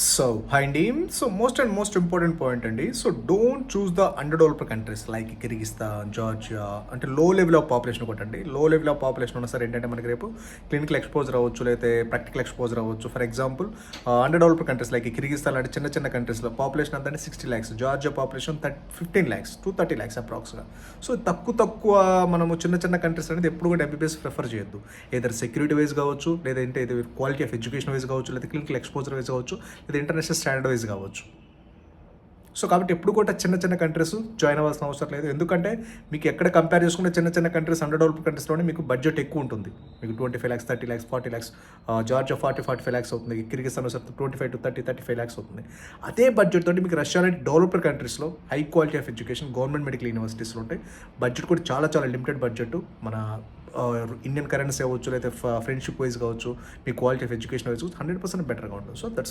So hi అండి. So most important point అండి. So don't choose the under developed countries like Kyrgyzstan, Georgia, అంటే లో level of population కొట్టండి. లో లెవెల్ ఆఫ్ పాపులేషన్ ఉన్న సరే ఏంటంటే మనకి రేపు క్లినికల్ ఎక్స్పోజర్ అవ్వచ్చు, లేకపోతే ప్రాక్టికల్ ఎక్స్పోజర్ అవ్వచ్చు. For example under developed countries like Kyrgyzstan లాంటి చిన్న చిన్న కంట్రీస్లో పాపులేషన్ అంతా 60 lakhs, Georgia population 15 lakhs to 30 lakhs అప్రాక్స్గా. సో తక్కువ మనము చిన్న చిన్న కంట్రీస్ అనేది ఎప్పుడు కూడా ఎంబీబీఎస్ ప్రిఫర్ చేయొద్దు. ఏదైనా సెక్యూరిటీ వైజ్ కావచ్చు, లేదంటే ఇది క్వాలిటీ ఆఫ్ ఎడ్యుకేషన్ వైజ్ కావచ్చు, లేదా క్లినికల్ ఎక్స్పోజర్ వైజ్ కావచ్చు, ఇది ఇంటర్నేషనల్ స్టాండర్డ్ వైజ్ కావచ్చు. సో కాబట్టి ఎప్పుడు కూడా చిన్న చిన్న కంట్రీస్ జాయిన్ అవ్వాల్సిన అవసరం లేదు. ఎందుకంటే మీకు ఎక్కడ కంపేర్ చేసుకుంటే చిన్న చిన్న కంట్రీస్, అండర్ డెవలప్డ్ కంట్రీస్లోనే మీకు బడ్జెట్ ఎక్కువ ఉంటుంది. మీకు 25 lakhs, 30 lakhs, 40 lakhs, Georgia 40-45 lakhs అవుతుంది, కిర్గిస్తాన్ 25 to 35 lakhs అవుతుంది. అదే బడ్జెట్ తోటి మీకు రష్యా లాంటి డెవలప్డ్ కంట్రీస్లో high quality of education government medical యూనివర్సిటీస్లో ఉంటాయి. బడ్జెట్ కూడా చాలా లిమిటెడ్ బడ్జెట్. మన ఇండియన్ కరెన్సీ అవ్వచ్చు, లేదా ఫ్రెండ్షిప్ వైజ్ కావచ్చు, మీ క్వాలిటీ ఆఫ్ ఎడ్యుకేషన్ వైజ్ 100% బెటర్గా ఉంటుంది. So that's